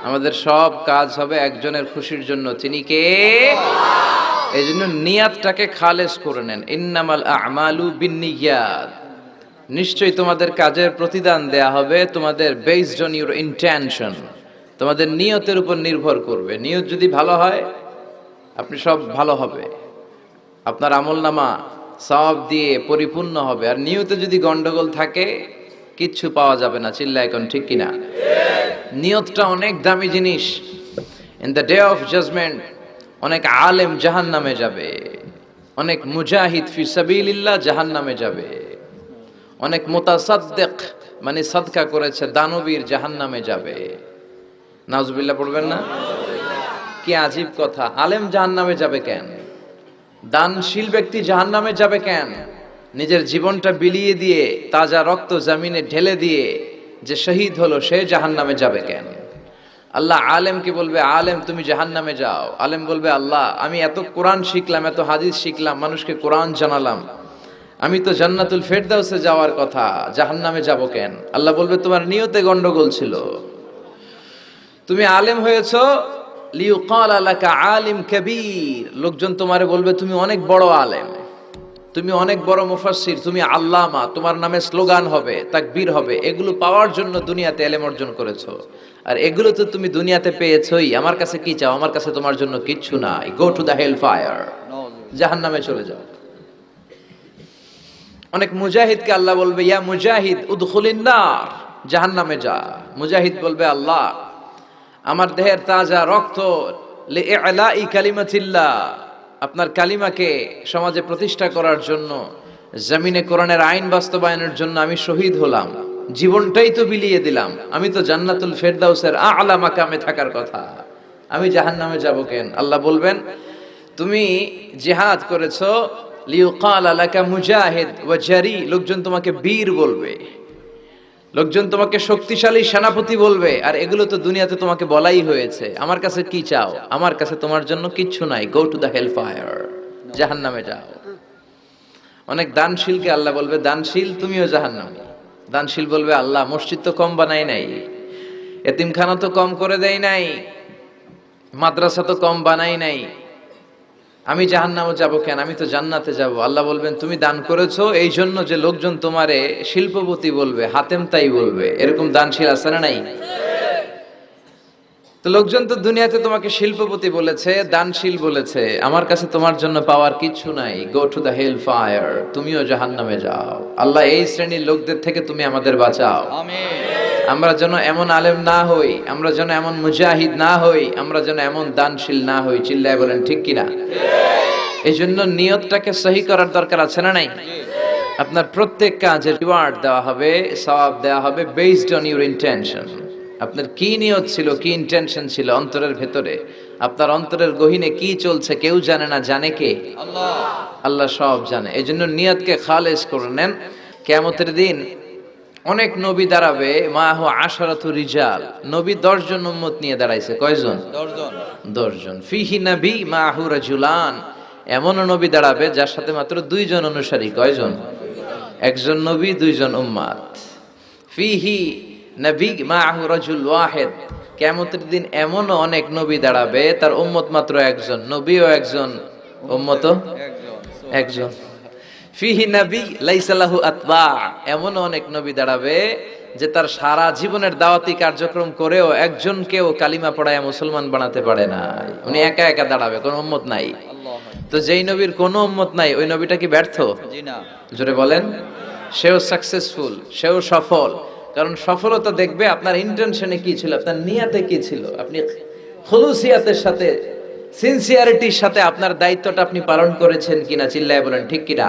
আমাদের সব কাজ হবে একজনের খুশির জন্য, তিনি কে? এই জন্য নিয়াতটাকে খালেস করে নেন। ইন্নামাল আমালু বিন্নিয়াত, নিশ্চয়ই তোমাদের কাজের প্রতিদান দেয়া হবে তোমাদের বেসড অন ইউর ইন্টেনশন, তোমাদের নিয়তের উপর নির্ভর করবে। নিয়ত যদি ভালো হয় আপনি সব ভালো হবে, আপনার আমলনামা সওয়াব দিয়ে পরিপূর্ণ হবে। আর নিয়তে যদি গন্ডগোল থাকে কিচ্ছু পাওয়া যাবে না। চিল্লায় এখন ঠিক কিনা? নিয়তটা অনেক দামি জিনিস। In the day of judgement অনেক আলেম জাহান্নামে যাবে, অনেক মুজাহিদ ফি সাবিলিল্লাহ জাহান্নামে যাবে, অনেক মুতাসাদ্দিক মানে সাদকা করেছে দানবীর জাহান্নামে যাবে। নাউজুবিল্লাহ পড়বেন না? কি আজীব কথা! আলেম জাহান্নামে যাবে কেন? দানশীল ব্যক্তি জাহান্নামে যাবে কেন? নিজের জীবনটা বিলিয়ে দিয়ে, তাজা রক্ত জমিনে ঢেলে দিয়ে যে শহীদ হলো সে জাহান্নামে যাবে কেন? আল্লাহ আলেমকে বলবে, আলেম তুমি জাহান্নামে যাও। আলেম বলবে, আল্লাহ আমি এত কোরআন শিখলাম, এত হাদিস শিখলাম, মানুষকে কোরআন জানালাম, আমি তো জান্নাতুল ফেরদাউসে যাওয়ার কথা, জাহান্নামে যাব কেন? আল্লাহ বলবে, তোমার নিয়তে গন্ডগোল ছিল। তুমি আলেম হয়েছো লিউকাল লাকা আলিম কবীর, লোকজন তোমারে বলবে তুমি অনেক বড় আলেম, তুমি অনেক বড় মুফাসসির, তুমি আল্লামা, তোমার নামে স্লোগান হবে, তাকবীর হবে। এগুলো পাওয়ার জন্য দুনিয়াতে ইলম অর্জন করেছো, আর এগুলো তো তুমি দুনিয়াতে পেয়েছোই। আমার কাছে কি চাও? আমার কাছে তোমার জন্য কিচ্ছু নাই। Go to the hell fire, জাহান্নামে চলে যাও। অনেক মুজাহিদকে আল্লাহ বলবে, ইয়া মুজাহিদ উদখুলিন নার, জাহান্নামে যা। মুজাহিদ বলবে, আল্লাহ আমার দেহের তাজা রক্ত লিইলাই কালিমাতিল্লাহ, আপনার কালিমাকে সমাজে প্রতিষ্ঠা করার জন্য, জমিনে কোরআনের আইন বাস্তবায়নের জন্য আমি শহীদ হলাম, জীবনটাই তো বিলিয়ে দিলাম, আমি তো জান্নাতুল ফেরদাউসের আ'লা মাকামে থাকার কথা, আমি জাহান্নামে যাব কেন? আল্লাহ বলবেন, তুমি জিহাদ করেছো লিউকাল লাকা মুজাহিদ ওয়া জারি, লোকজন তোমাকে বীর বলবে, লোকজন তোমাকে শক্তিশালী সেনাপতি বলবে, আর এগুলো তো দুনিয়াতে তোমাকে বলাই হয়েছে। আমার কাছে কি চাও? আমার কাছে তোমার জন্য কিচ্ছু নাই। Go to the hell fire, জাহান্নামে যাও। অনেক দানশীলকে আল্লাহ বলবে, দানশীল তুমিও জাহান্নামে। দানশীল বলবে, আল্লাহ মসজিদ তো কম বানাই নাই, এতিমখানা তো কম করে দেই নাই, মাদ্রাসা তো কম বানাই নাই, আমি জাহান্নামে যাব কেন? আমি তো জান্নাতে যাব। আল্লাহ বলবেন, তুমি দান করেছো এই জন্য যে লোকজন তোমারে শিল্পপতি বলবে, হাতেম তাই বলবে। এরকম দানশীল আছে না নাই? তো লোকজন তো দুনিয়াতে তোমাকে শিল্পপতি বলেছে, দানশীল বলেছে, আমার কাছে তোমার জন্য পাওয়ার কিছু নাই। Go to the hell fire, তুমিও জাহান্নামে যাও। আল্লাহ এই শ্রেণীর লোকদের থেকে তুমি আমাদের বাঁচাও। আমিন। আমরা যেন এমন আলেম না হই, আমরা যেন এমন মুজাহিদ না হই, আমরা যেন এমন দানশীল না হই। চিল্লায় বলেন ঠিক কিনা? এই জন্য নিয়তটাকে সহি করার দরকার আছে না নাই? আপনার প্রত্যেক কাজের রিওয়ার্ড দেওয়া হবে, সওয়াব দেওয়া হবে বেসড অন ইউর ইন্টেনশন। আপনার কি নিয়ত ছিল, কি ইন্টেনশন ছিল অন্তরের ভেতরে, আপনার অন্তরের গহীনে কি চলছে কেউ জানে না, জানে কে? আল্লাহ। আল্লাহ সব জানে। এই জন্য নিয়তকে খালেস করে নেন। কিয়ামতের দিন অনেক নবী দাঁড়াবে, মাহু আশারাতু রিজাল, নবী 10 জন উম্মত নিয়ে দাঁড়াইছে। কয়জন? 10 জন। ফিহি নবী মাহু রাজুলান, এমন নবী দাঁড়াবে যার সাথে মাত্র 2 জন অনুসারী। কয়জন? একজন নবী, 2 জন উম্মত। ফিহি নবী মাহু রাজুল ওয়াহিদ, কিয়ামতের দিন এমন অনেক নবী দাঁড়াবে তার উম্মত মাত্র একজন, নবীও একজন, উম্মতও একজন। ফিহি নবী লাইসা লাহু আতবা, এমন অনেক নবী দাঁড়াবে যে তার সারা জীবনের দাওয়াতি কার্যক্রম করেও একজনকেও কালিমা পড়ায় মুসলমান বানাতে পারে না। উনি একা একা দাঁড়াবে, কোনো উম্মত নাই। তো যেই নবীর কোনো উম্মত নাই, ওই নবীটা কি ব্যর্থ? জি না। জোরে বলেন। সেও সাকসেসফুল, সেও সফল। কারণ সফলতা দেখবে আপনার ইন্টেনশনে কি ছিল, আপনার নিয়াতে কি ছিল, আপনি খুলুসিয়াতের সাথে, সিনসিয়ারিটির সাথে আপনার দায়িত্বটা আপনি পালন করেছেন কিনা। চিল্লায় বলেন ঠিক কিনা?